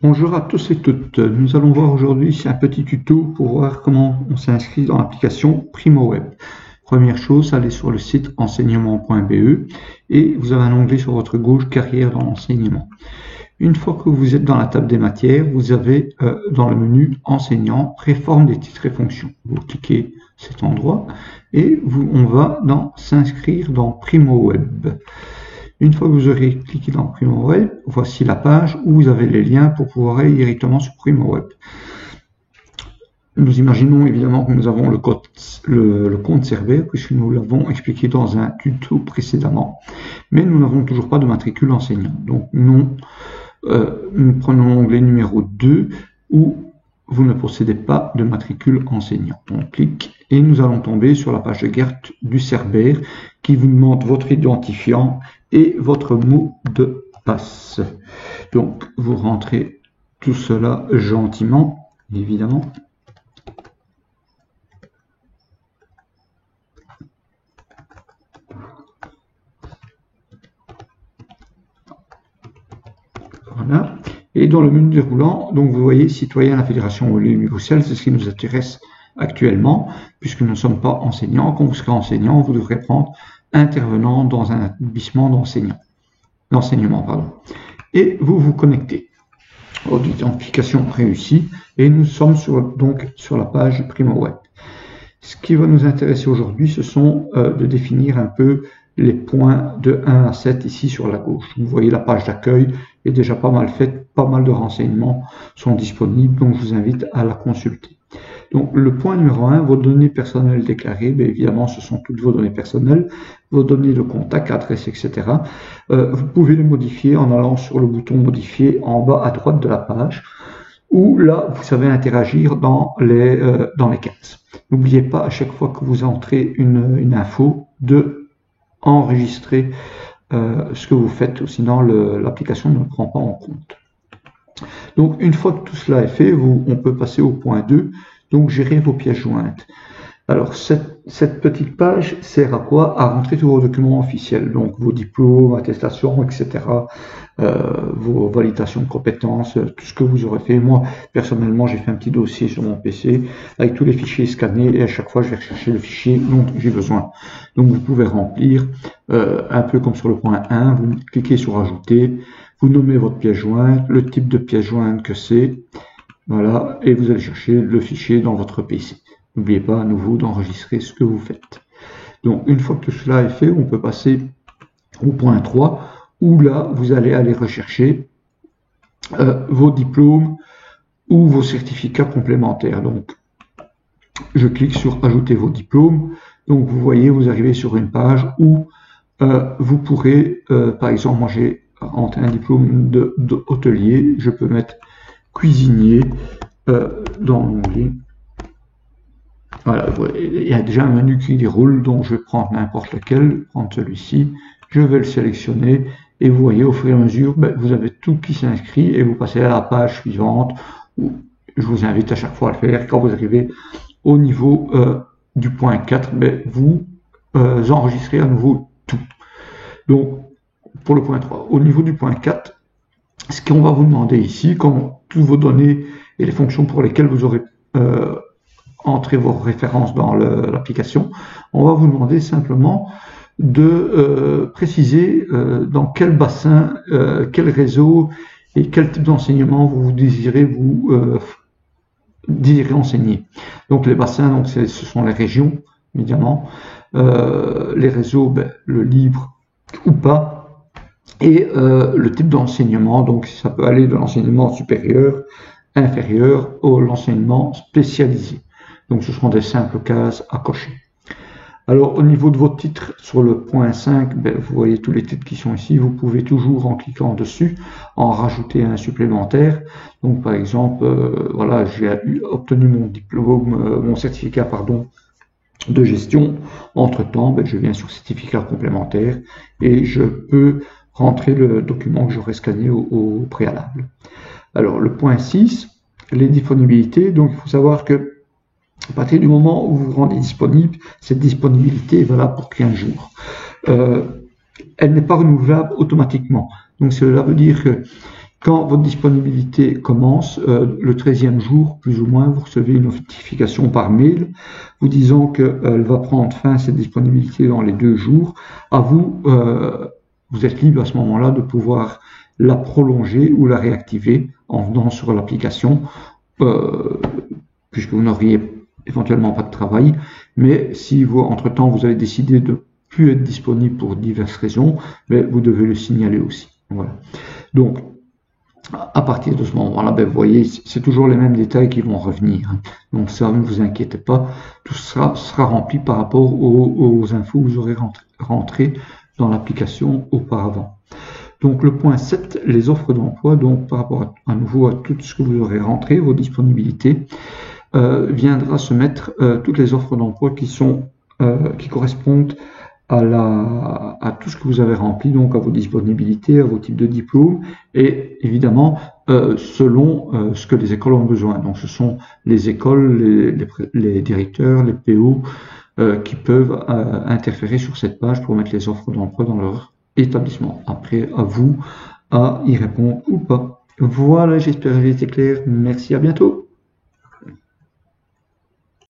Bonjour à tous et toutes. Nous allons voir aujourd'hui un petit tuto pour voir comment on s'inscrit dans l'application PrimoWeb. Première chose, allez sur le site enseignement.be et vous avez un onglet sur votre gauche Carrière dans l'enseignement. Une fois que vous êtes dans la table des matières, vous avez dans le menu Enseignant, Réforme des titres et fonctions. Vous cliquez cet endroit et on va dans S'inscrire dans PrimoWeb. Une fois que vous aurez cliqué dans PrimoWeb, voici la page où vous avez les liens pour pouvoir aller directement sur PrimoWeb. Nous imaginons évidemment que nous avons le compte serveur, puisque nous l'avons expliqué dans un tuto précédemment, mais nous n'avons toujours pas de matricule enseignant. Donc non, nous prenons l'onglet numéro 2 où vous ne possédez pas de matricule enseignant. On clique et nous allons tomber sur la page de Gert du Cerber qui vous demande votre identifiant et votre mot de passe. Donc vous rentrez tout cela gentiment, évidemment. Voilà. Et dans le menu déroulant, donc vous voyez citoyen de la Fédération Wallonie-Bruxelles, c'est ce qui nous intéresse actuellement, puisque nous ne sommes pas enseignants. Quand vous serez enseignant, vous devrez prendre intervenant dans un établissement d'enseignement. Et vous vous connectez. Authentification réussie. Et nous sommes donc sur la page PrimoWeb. Ce qui va nous intéresser aujourd'hui, ce sont de définir un peu les points de 1 à 7 ici sur la gauche. Vous voyez la page d'accueil est déjà pas mal faite, pas mal de renseignements sont disponibles, donc je vous invite à la consulter. Donc le point numéro 1, vos données personnelles déclarées, bien évidemment ce sont toutes vos données personnelles, vos données de contact, adresse, etc. Vous pouvez les modifier en allant sur le bouton modifier en bas à droite de la page, où là vous savez interagir dans les cases. N'oubliez pas à chaque fois que vous entrez une info de enregistrer ce que vous faites, sinon l'application ne le prend pas en compte. Donc une fois que tout cela est fait, on peut passer au point 2, donc gérer vos pièces jointes. Alors cette petite page sert à quoi? À rentrer tous vos documents officiels, donc vos diplômes, attestations, etc., vos validations de compétences, tout ce que vous aurez fait. Moi, personnellement, j'ai fait un petit dossier sur mon PC avec tous les fichiers scannés et à chaque fois, je vais rechercher le fichier dont j'ai besoin. Donc, vous pouvez remplir un peu comme sur le point 1, vous cliquez sur Ajouter, vous nommez votre pièce jointe, le type de pièce jointe que c'est, voilà, et vous allez chercher le fichier dans votre PC. N'oubliez pas à nouveau d'enregistrer ce que vous faites. Donc, une fois que tout cela est fait, on peut passer au point 3, où là, vous allez aller rechercher vos diplômes ou vos certificats complémentaires. Donc, je clique sur Ajouter vos diplômes. Donc, vous voyez, vous arrivez sur une page où vous pourrez, par exemple, moi j'ai un diplôme d'hôtelier, je peux mettre cuisinier dans l'onglet. Voilà, il y a déjà un menu qui déroule, donc je vais prendre n'importe lequel, prendre celui-ci, je vais le sélectionner, et vous voyez au fur et à mesure, vous avez tout qui s'inscrit, et vous passez à la page suivante, où je vous invite à chaque fois à le faire. Quand vous arrivez au niveau du point 4, vous enregistrez à nouveau tout. Donc, pour le point 3, au niveau du point 4, ce qu'on va vous demander ici, comme toutes vos données et les fonctions pour lesquelles vous aurez entrer vos références dans l'application, on va vous demander simplement de préciser dans quel bassin, quel réseau et quel type d'enseignement vous désirez enseigner. Donc les bassins, donc ce sont les régions, évidemment, les réseaux, le libre ou pas, et le type d'enseignement, donc ça peut aller de l'enseignement supérieur, inférieur, ou l'enseignement spécialisé. Donc, ce seront des simples cases à cocher. Alors, au niveau de vos titres, sur le point 5, vous voyez tous les titres qui sont ici. Vous pouvez toujours, en cliquant dessus, en rajouter un supplémentaire. Donc, par exemple, voilà, j'ai obtenu mon diplôme, mon certificat, pardon, de gestion. Entre-temps, je viens sur certificat complémentaire et je peux rentrer le document que j'aurais scanné au préalable. Alors, le point 6, les disponibilités. Donc, il faut savoir que à partir du moment où vous vous rendez disponible, cette disponibilité est valable pour 15 jours. Elle n'est pas renouvelable automatiquement. Donc cela veut dire que Quand votre disponibilité commence, le 13e jour, plus ou moins, vous recevez une notification par mail vous disant qu'elle va prendre fin, cette disponibilité, dans les 2 jours. À vous, vous êtes libre à ce moment-là de pouvoir la prolonger ou la réactiver en venant sur l'application, puisque vous n'auriez éventuellement pas de travail. Mais si vous, entre-temps, vous avez décidé de plus être disponible pour diverses raisons, mais vous devez le signaler aussi. Voilà. Donc, à partir de ce moment-là, vous voyez, c'est toujours les mêmes détails qui vont revenir. Donc ça, ne vous inquiétez pas, tout sera rempli par rapport aux infos que vous aurez rentrées dans l'application auparavant. Donc le point 7, les offres d'emploi, donc par rapport à nouveau à tout ce que vous aurez rentré, vos disponibilités, viendra se mettre toutes les offres d'emploi qui correspondent à tout ce que vous avez rempli, donc à vos disponibilités, à vos types de diplômes, et évidemment selon ce que les écoles ont besoin. Donc ce sont les écoles, les directeurs, les PO qui peuvent interférer sur cette page pour mettre les offres d'emploi dans leur établissement. Après, à vous à y répondre ou pas. Voilà, j'espère que j'ai été clair. Merci, à bientôt.